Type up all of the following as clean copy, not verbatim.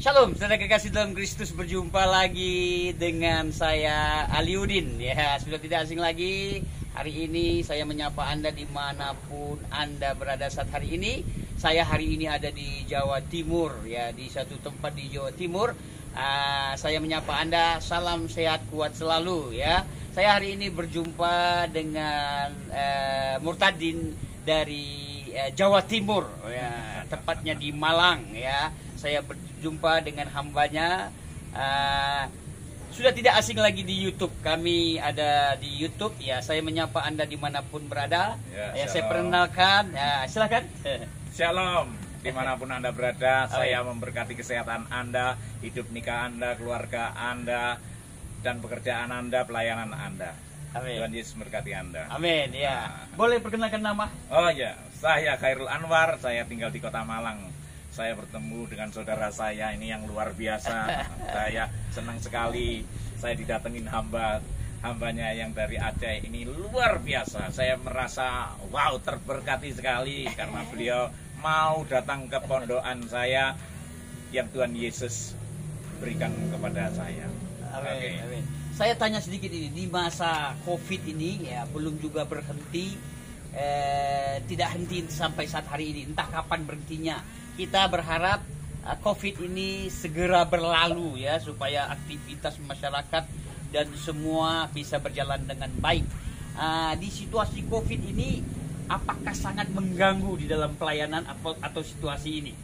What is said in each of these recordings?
Shalom, saudara kekasih dalam Kristus, berjumpa lagi dengan saya Aliudin. Ya, sudah tidak asing lagi. Hari ini saya menyapa Anda dimanapun Anda berada saat hari ini. Saya hari ini ada di Jawa Timur, ya, di satu tempat di Jawa Timur. Saya menyapa Anda, salam sehat kuat selalu, ya. Saya hari ini berjumpa dengan Murtadin dari Jawa Timur, ya, tepatnya di Malang, ya. Saya berjumpa dengan hambanya. Sudah tidak asing lagi di YouTube. Kami ada di YouTube, ya. Saya menyapa Anda dimanapun berada. Ya, saya perkenalkan. Ya, silakan. Shalom, dimanapun Anda berada. Saya memberkati kesehatan Anda, hidup nikah Anda, keluarga Anda, dan pekerjaan Anda, pelayanan Anda. Amin. Tuhan Yesus memberkati Anda. Amin. Ya. Boleh perkenalkan nama? Oh ya, saya Khairul Anwar. Saya tinggal di Kota Malang. Saya bertemu dengan saudara saya ini yang luar biasa. Saya senang sekali. Saya didatengin hambanya yang dari Aceh ini luar biasa. Saya merasa wow, terberkati sekali karena beliau mau datang ke pondokan saya yang Tuhan Yesus berikan kepada saya. Amin. Oke. Amin. Saya tanya sedikit ini, di masa COVID ini, ya, belum juga berhenti, tidak henti sampai saat hari ini. Entah kapan berhentinya. Kita berharap COVID ini segera berlalu, ya, supaya aktivitas masyarakat dan semua bisa berjalan dengan baik. Di situasi COVID ini, apakah sangat mengganggu di dalam pelayanan atau situasi ini?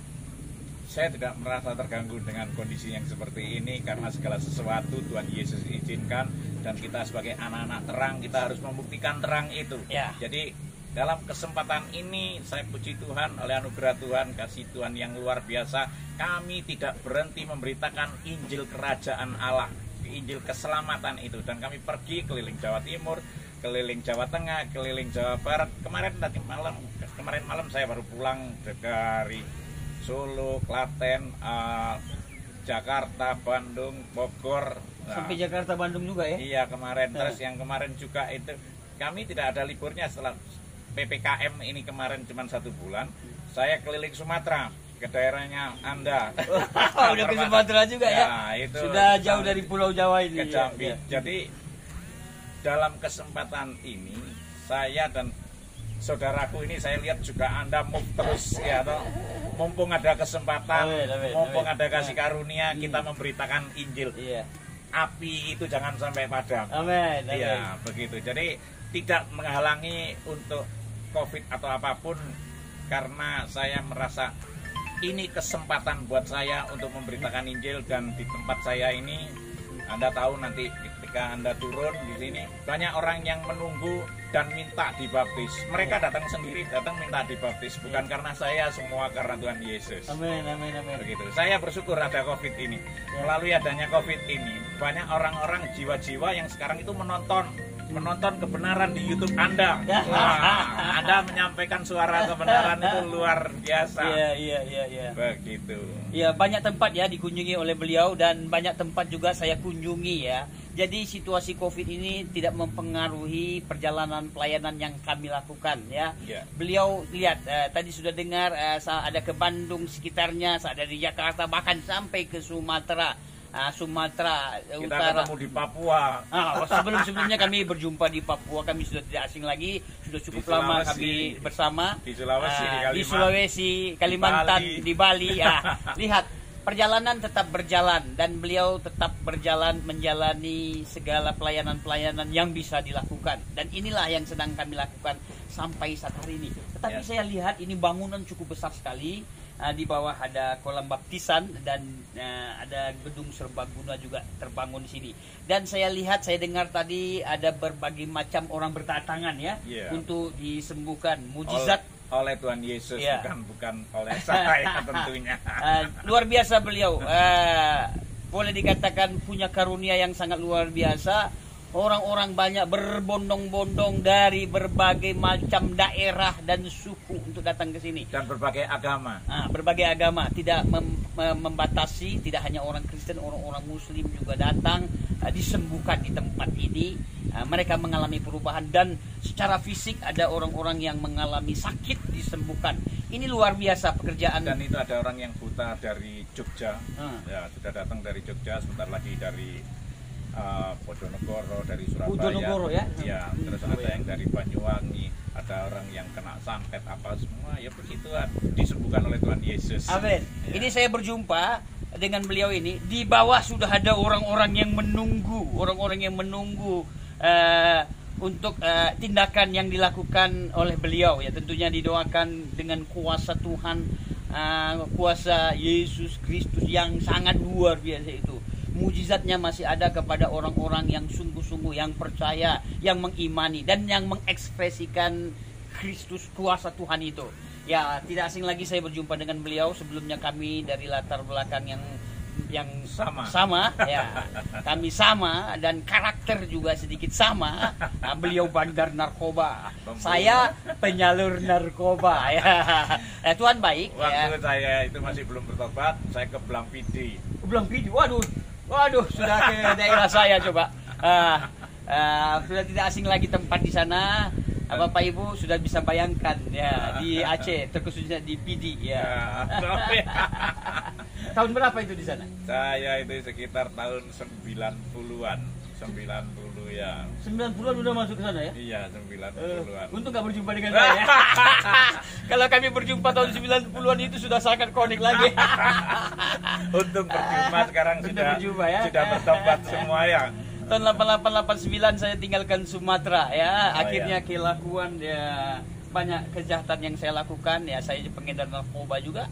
Saya tidak merasa terganggu dengan kondisi yang seperti ini karena segala sesuatu Tuhan Yesus izinkan dan kita sebagai anak-anak terang kita harus membuktikan terang itu. Ya. Jadi dalam kesempatan ini saya puji Tuhan oleh anugerah Tuhan, kasih Tuhan yang luar biasa, kami tidak berhenti memberitakan Injil Kerajaan Allah, Injil keselamatan itu, dan kami pergi keliling Jawa Timur, keliling Jawa Tengah, keliling Jawa Barat. Kemarin malam saya baru pulang dari Solo, Klaten, Jakarta, Bandung, Bogor. Sampai Jakarta, Bandung juga, ya? Iya, kemarin. Terus yang kemarin juga itu kami tidak ada liburnya setelah PPKM ini kemarin cuma 1 bulan. Saya keliling Sumatera ke daerahnya Anda. Udah ke Sumatera juga, ya? Itu sudah jauh dari Pulau Jawa ini. Ke Jambi. Ya. Jadi dalam kesempatan ini saya dan saudaraku ini saya lihat juga Anda move terus, ya, toh. Mumpung ada kesempatan, mumpung ada kasih karunia, kita memberitakan Injil. Iya. Api itu jangan sampai padam. Amin. Iya, begitu. Jadi tidak menghalangi untuk COVID atau apapun, karena saya merasa ini kesempatan buat saya untuk memberitakan Injil. Dan di tempat saya ini, Anda tahu nanti ketika Anda turun di sini banyak orang yang menunggu dan minta dibaptis. Mereka datang sendiri, datang minta dibaptis, bukan karena saya, semua karena Tuhan Yesus. Amin, amin, amin. Begitu. Saya bersyukur ada COVID ini. Melalui adanya COVID ini, banyak orang-orang, jiwa-jiwa yang sekarang itu menonton kebenaran di YouTube Anda. Wah, Anda menyampaikan suara kebenaran itu luar biasa. Iya. Begitu. Ya, banyak tempat, ya, dikunjungi oleh beliau, dan banyak tempat juga saya kunjungi, ya. Jadi situasi COVID ini tidak mempengaruhi perjalanan pelayanan yang kami lakukan, ya. Ya. Beliau lihat, tadi sudah dengar, ada ke Bandung sekitarnya, ada di Jakarta, bahkan sampai ke Sumatera. Sumatera Kita Utara. ketemu di Papua. Sebelumnya kami berjumpa di Papua. Kami sudah tidak asing lagi. Sudah cukup lama kami bersama. Di Sulawesi, di Sulawesi, Kalimantan, di Bali. Lihat, perjalanan tetap berjalan, dan beliau tetap berjalan menjalani segala pelayanan-pelayanan yang bisa dilakukan. Dan inilah yang sedang kami lakukan sampai saat hari ini. Tetapi saya lihat ini bangunan cukup besar sekali. Di bawah ada kolam baptisan, dan ada gedung serbaguna juga terbangun di sini. Dan saya lihat, saya dengar tadi ada berbagai macam orang berdatangan, ya, untuk disembuhkan. Mujizat oleh Tuhan Yesus, ya. bukan oleh saya tentunya. Luar biasa beliau. Boleh dikatakan punya karunia yang sangat luar biasa. Orang-orang banyak berbondong-bondong dari berbagai macam daerah dan suku untuk datang ke sini. Dan berbagai agama. Berbagai agama, tidak membatasi, tidak hanya orang Kristen, orang-orang Muslim juga datang, disembuhkan di tempat ini. Mereka mengalami perubahan, dan secara fisik ada orang-orang yang mengalami sakit disembuhkan. Ini luar biasa pekerjaan. Dan itu ada orang yang buta dari Jogja, ya sudah datang dari Jogja, sebentar lagi dari Bojonegoro, dari Surabaya. Bojonegoro ya? Ya, terus ada yang dari Banyuwangi, ada orang yang kena santet apa semua, ya begitu disembuhkan oleh Tuhan Yesus. Amin. Ya. Ini saya berjumpa dengan beliau ini, di bawah sudah ada orang-orang yang menunggu, untuk tindakan yang dilakukan oleh beliau, ya tentunya didoakan dengan kuasa Tuhan, kuasa Yesus Kristus yang sangat luar biasa itu. Mujizatnya masih ada kepada orang-orang yang sungguh-sungguh, yang percaya, yang mengimani dan yang mengekspresikan Kristus, kuasa Tuhan itu. Ya, tidak asing lagi saya berjumpa dengan beliau. Sebelumnya kami dari latar belakang yang sama ya. Kami sama dan karakter juga sedikit sama. Nah, beliau bandar narkoba, saya penyalur narkoba ya. Tuhan baik. Waktu saya itu masih belum bertobat, saya ke Blampidi. Waduh, sudah ke daerah saya coba. Sudah tidak asing lagi tempat di sana. Bapak Ibu sudah bisa bayangkan ya, di Aceh, terkhususnya di Pidi ya. Tahun berapa itu di sana? Saya itu sekitar tahun 90-an. 90 ya. 90-an udah masuk ke sana ya? Iya, 90-an. Untung gak berjumpa dengan saya. Kalau kami berjumpa tahun 90-an itu sudah sangat konek lagi. Untung berjumpa sekarang sudah berjumpa, ya? Sudah bertobat semua ya. Tahun 88-89 saya tinggalkan Sumatera ya. Akhirnya kelakuan ya, banyak kejahatan yang saya lakukan ya. Saya pengedar narkoba juga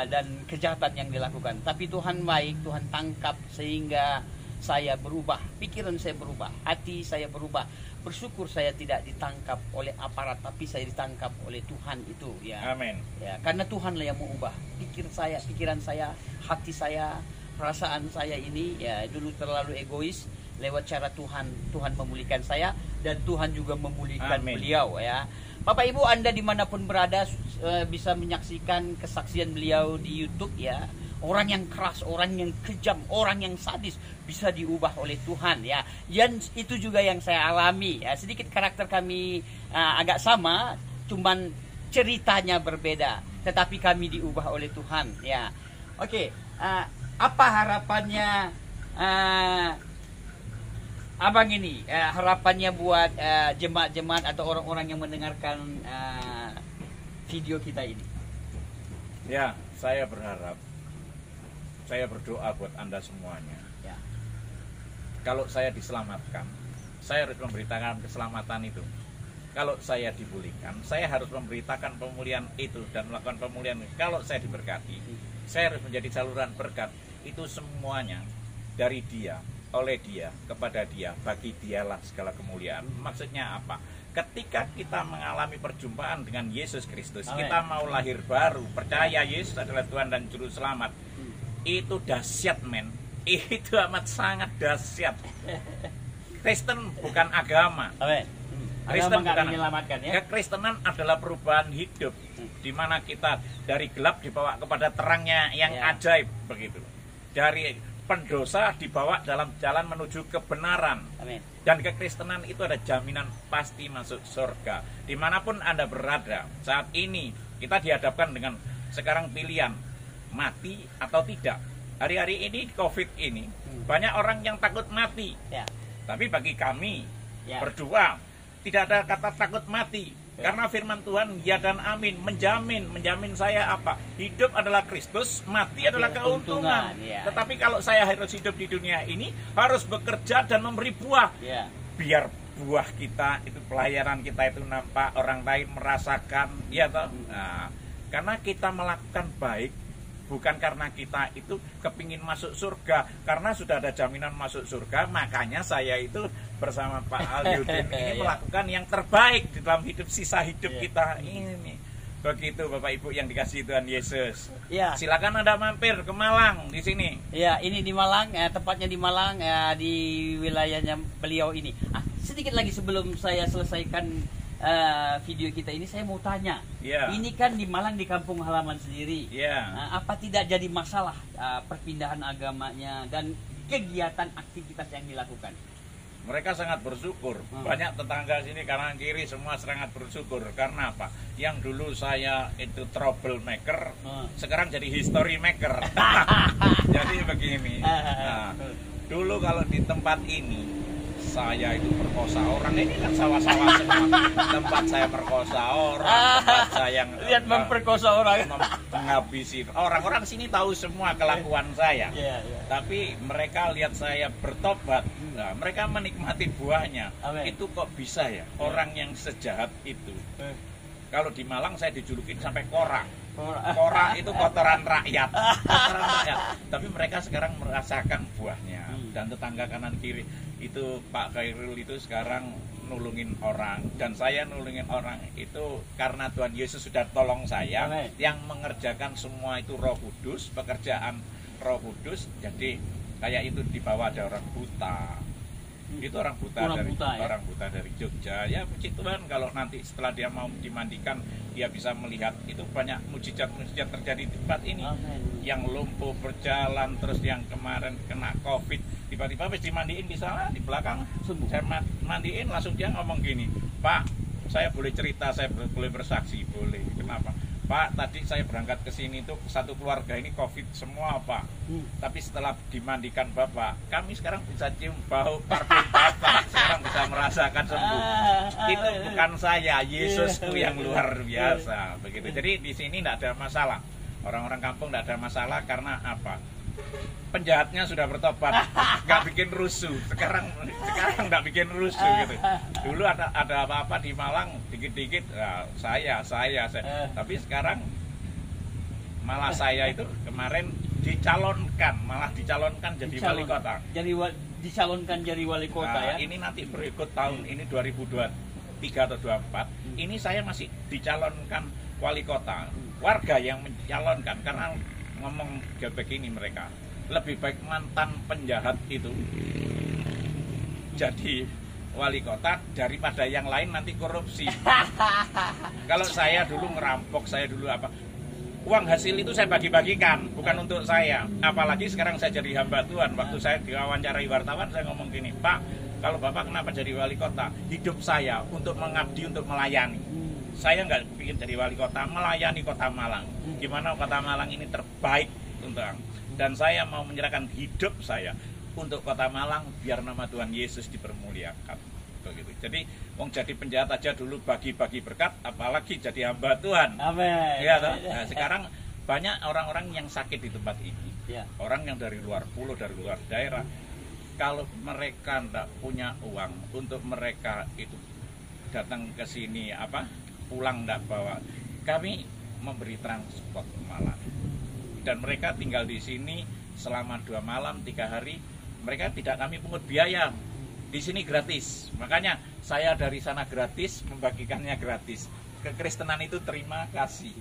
dan kejahatan yang dilakukan. Tapi Tuhan baik, Tuhan tangkap sehingga saya berubah, pikiran saya berubah, hati saya berubah. Bersyukur saya tidak ditangkap oleh aparat, tapi saya ditangkap oleh Tuhan itu ya. Amin. Ya, karena Tuhanlah yang mengubah pikiran saya, hati saya, perasaan saya ini ya dulu terlalu egois. Lewat cara Tuhan memulihkan saya dan Tuhan juga memulihkan beliau ya. Bapak Ibu Anda dimanapun berada bisa menyaksikan kesaksian beliau di YouTube ya. Orang yang keras, orang yang kejam, orang yang sadis bisa diubah oleh Tuhan ya. Dan itu juga yang saya alami ya. Sedikit karakter kami agak sama, cuman ceritanya berbeda, tetapi kami diubah oleh Tuhan ya. Oke, apa harapannya Abang ini, harapannya buat jemaat-jemaat atau orang-orang yang mendengarkan video kita ini? Ya, saya berharap, saya berdoa buat Anda semuanya. Ya. Kalau saya diselamatkan, saya harus memberitakan keselamatan itu. Kalau saya dipulihkan, saya harus memberitakan pemulihan itu dan melakukan pemulihan. Kalau saya diberkati, saya harus menjadi saluran berkat. Itu semuanya dari Dia, oleh Dia, kepada Dia, bagi Dialah segala kemuliaan. Maksudnya apa? Ketika kita mengalami perjumpaan dengan Yesus Kristus, kita mau lahir baru, percaya Yesus adalah Tuhan dan Juru Selamat, itu dahsyat men. Itu amat sangat dahsyat. Kristen bukan agama. Kristen bukan menyelamatkan ya. Kekristenan adalah perubahan hidup, di mana kita dari gelap dibawa kepada terangnya yang ajaib begitu. Dari pendosa dibawa dalam jalan menuju kebenaran. Amin. Dan kekristenan itu ada jaminan pasti masuk surga. Dimanapun Anda berada saat ini, kita dihadapkan dengan sekarang pilihan mati atau tidak. Hari-hari ini COVID ini banyak orang yang takut mati. Tapi bagi kami berdua tidak ada kata takut mati. Karena firman Tuhan ya dan amin, menjamin saya apa? Hidup adalah Kristus, mati adalah keuntungan. Tetapi kalau saya harus hidup di dunia ini, harus bekerja dan memberi buah. Biar buah kita itu, pelayanan kita itu nampak, orang lain merasakan, ya toh. Nah, karena kita melakukan baik bukan karena kita itu kepingin masuk surga, karena sudah ada jaminan masuk surga. Makanya saya itu bersama Pak Alyudin ini melakukan yang terbaik di dalam hidup, sisa hidup kita ini. Begitu Bapak Ibu yang dikasihi Tuhan Yesus. Silakan Anda mampir ke Malang di sini. Ya, ini di Malang, tepatnya di Malang, di wilayahnya beliau ini. Sedikit lagi sebelum saya selesaikan video kita ini, saya mau tanya. Ini kan di Malang, di kampung halaman sendiri. Apa tidak jadi masalah perpindahan agamanya dan kegiatan aktivitas yang dilakukan? Mereka sangat bersyukur. Banyak tetangga sini kanan kiri semua sangat bersyukur. Karena apa? Yang dulu saya itu troublemaker, sekarang jadi history maker. Jadi begini. Nah, dulu kalau di tempat ini saya itu perkosa orang, ini kan sawah-sawah semua. Tempat saya perkosa orang, tempat saya lihat memperkosa orang, menghabisi orang-orang sini tahu semua kelakuan saya. Tapi mereka lihat saya bertobat, nah, mereka menikmati buahnya. Itu kok bisa ya orang yang sejahat itu. Kalau di Malang saya dijulukin sampai Kora. Kora itu kotoran rakyat. Kotoran rakyat. Tapi mereka sekarang merasakan buahnya. Dan tetangga kanan kiri itu Pak Khairul itu sekarang nulungin orang. Dan saya nulungin orang itu karena Tuhan Yesus sudah tolong saya. Yang mengerjakan semua itu Roh Kudus, pekerjaan Roh Kudus. Jadi kayak itu di bawah ada orang buta. Itu orang buta dari Jogja. Ya puji Tuhan kalau nanti setelah dia mau dimandikan dia bisa melihat. Itu banyak mujizat-mujizat terjadi di tempat ini. Yang lumpuh berjalan, terus yang kemarin kena COVID tiba-tiba habis dimandiin di sana di belakang sembuh. Saya mandiin langsung dia ngomong gini, "Pak, saya boleh cerita, saya boleh bersaksi." Boleh. Kenapa? "Pak, tadi saya berangkat ke sini tuh satu keluarga ini COVID semua, Pak. Tapi setelah dimandikan Bapak, kami sekarang bisa cium bau parfum Bapak, sekarang bisa merasakan sembuh." Itu bukan saya, Yesusku yang luar biasa. Begitu. Jadi di sini tidak ada masalah. Orang-orang kampung tidak ada masalah karena apa? Penjahatnya sudah bertobat, nggak bikin rusuh. Sekarang nggak bikin rusuh gitu. Dulu ada apa-apa di Malang, dikit-dikit saya. Tapi sekarang malah saya itu kemarin malah dicalonkan jadi wali kota. Dicalonkan jadi wali kota ya. Ini nanti berikut tahun ini 2023 atau 24. Ini saya masih dicalonkan wali kota. Warga yang mencalonkan karena ngomong begini mereka. Lebih baik mantan penjahat itu jadi wali kota daripada yang lain nanti korupsi. Kalau saya dulu ngerampok, saya dulu apa, uang hasil itu saya bagi-bagikan, bukan untuk saya. Apalagi sekarang saya jadi hamba Tuhan. Waktu saya diwawancarai wartawan, saya ngomong gini, "Pak, kalau Bapak kenapa jadi wali kota? Hidup saya untuk mengabdi, untuk melayani. Saya nggak bikin jadi wali kota, melayani kota Malang. Gimana kota Malang ini terbaik untuk, dan saya mau menyerahkan hidup saya untuk kota Malang biar nama Tuhan Yesus dipermuliakan." Begitu. Jadi wong jadi penjahat aja dulu bagi-bagi berkat, apalagi jadi hamba Tuhan. Amin. Ya, nah, sekarang banyak orang-orang yang sakit di tempat ini. Orang yang dari luar pulau, dari luar daerah. Kalau mereka tidak punya uang untuk mereka itu datang ke sini pulang tidak bawa, kami memberi transport ke Malang. Dan mereka tinggal di sini selama 2 malam 3 hari, mereka tidak kami pungut biaya. Di sini gratis. Makanya saya dari sana gratis, membagikannya gratis. Kekristenan itu terima kasih.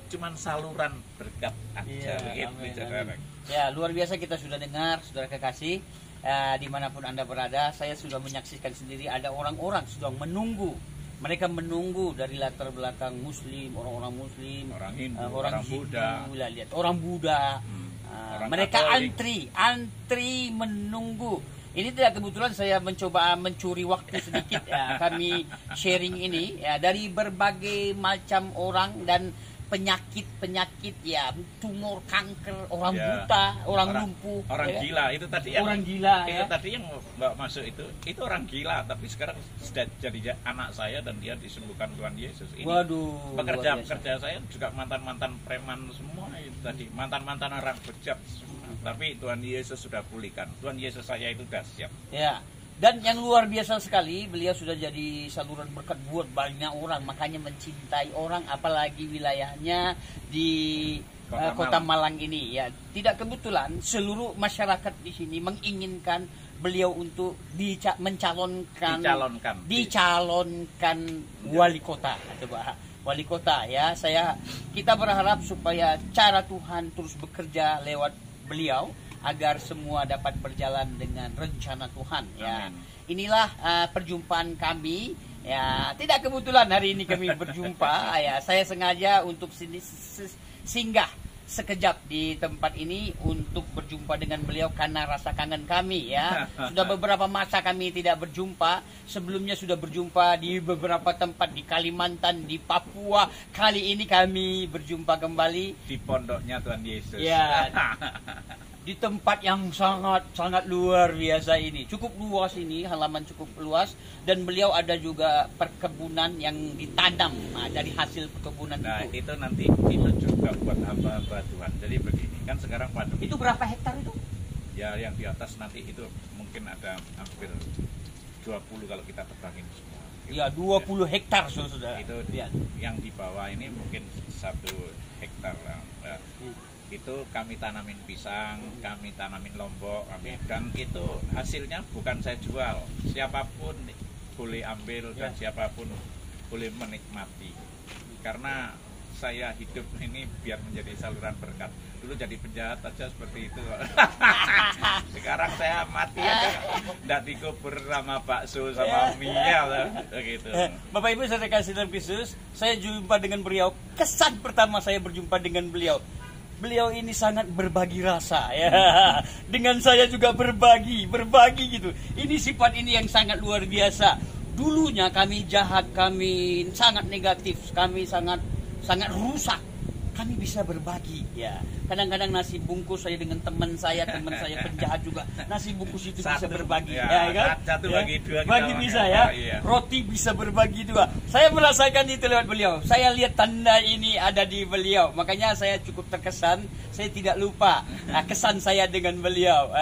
Cuman saluran berkat aja. Ya, luar biasa kita sudah dengar, saudara kekasih. Dimanapun Anda berada, saya sudah menyaksikan sendiri ada orang-orang sudah menunggu. Mereka menunggu dari latar belakang Muslim, orang-orang Muslim, orang Hindu, orang Buddha. Lihat orang Buddha. Mereka Katolik. antri menunggu. Ini tidak kebetulan saya mencoba mencuri waktu sedikit ya, kami sharing ini ya dari berbagai macam orang dan penyakit ya, tumor, kanker, orang buta, orang lumpuh, orang ya. Gila itu tadi yang orang gila itu ya. Tadi yang Mbak masuk itu orang gila, tapi sekarang sudah jadi anak saya dan dia disembuhkan Tuhan Yesus. Ini Waduh, pekerja saya juga mantan preman semua itu tadi, mantan orang bejat semua. Tapi Tuhan Yesus sudah pulihkan. Tuhan Yesus saya itu sudah siap. Ya. Dan yang luar biasa sekali, beliau sudah jadi saluran berkat buat banyak orang, makanya mencintai orang, apalagi wilayahnya di Kota Malang ini ya. Tidak kebetulan seluruh masyarakat di sini menginginkan beliau untuk dicalonkan wali kota, wali kota ya. Kita berharap supaya cara Tuhan terus bekerja lewat beliau agar semua dapat berjalan dengan rencana Tuhan ya. Amin. Inilah perjumpaan kami ya. Tidak kebetulan hari ini kami berjumpa ya. Saya sengaja untuk singgah sekejap di tempat ini untuk berjumpa dengan beliau karena rasa kangen kami ya. Sudah beberapa masa kami tidak berjumpa. Sebelumnya sudah berjumpa di beberapa tempat di Kalimantan, di Papua. Kali ini kami berjumpa kembali di pondoknya Tuhan Yesus. ya, di tempat yang sangat luar biasa ini. Cukup luas ini, halaman cukup luas, dan beliau ada juga perkebunan yang ditanam. Nah, dari hasil perkebunan Nah, itu. itu nanti itu juga buat hamba-hamba Tuhan. Jadi begini, kan sekarang pandemi. Itu berapa hektar itu? Ya, yang di atas nanti itu mungkin ada hampir 20 kalau kita tebangin semua. Ya, 20 hektar sudah. Itu lihat. yang di bawah ini mungkin 1 hektar lah. Nah, itu kami tanamin pisang, kami tanamin lombok, dan itu hasilnya bukan saya jual, siapapun boleh ambil dan siapapun boleh menikmati, karena saya hidup ini biar menjadi saluran berkat. Dulu jadi penjahat aja seperti itu. Sekarang saya mati aja nggak dikubur sama bakso sama mie gitu. Bapak Ibu saya kasih dalam Kristus, saya jumpa dengan beliau. Kesan pertama saya berjumpa dengan beliau, beliau ini sangat berbagi rasa ya. Dengan saya juga berbagi gitu. Ini sifat ini yang sangat luar biasa. Dulunya kami jahat, kami sangat negatif, kami sangat rusak. Kami bisa berbagi ya. Kadang-kadang nasi bungkus saya dengan teman saya penjahat juga. Nasi bungkus itu bisa berbagi ya kan? Satu bagi dua bagi bisa ya. Roti bisa berbagi juga. Saya merasakan itu lewat beliau. Saya lihat tanda ini ada di beliau. Makanya saya cukup terkesan. Saya tidak lupa kesan saya dengan beliau.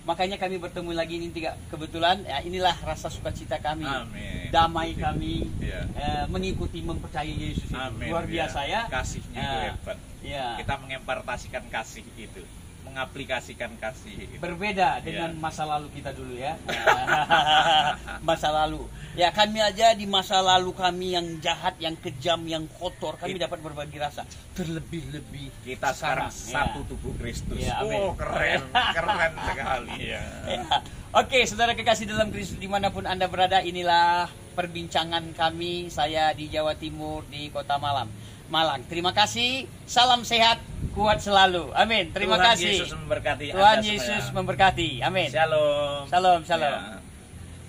Makanya kami bertemu lagi ini kebetulan. Inilah rasa sukacita kami. Amin. Damai kami mengikuti mempercayai Yesus. Amin. Luar biasa ya. Kasihnya itu hebat. Ya. Kita mengempartasikan kasih itu, mengaplikasikan kasih itu. Berbeda dengan masa lalu kita dulu ya. Masa lalu. Ya, kami aja di masa lalu kami yang jahat, yang kejam, yang kotor, kami dapat berbagi rasa. Terlebih-lebih kita sekarang satu tubuh Kristus. Ya, keren sekali ya. Oke, saudara kekasih dalam Kristus dimanapun Anda berada, inilah perbincangan kami. Saya di Jawa Timur, di Kota Malang. Terima kasih, salam sehat, kuat selalu. Amin. Terima kasih. Tuhan Yesus memberkati. Tuhan Yesus memberkati. Amin. Shalom. Shalom. Ya.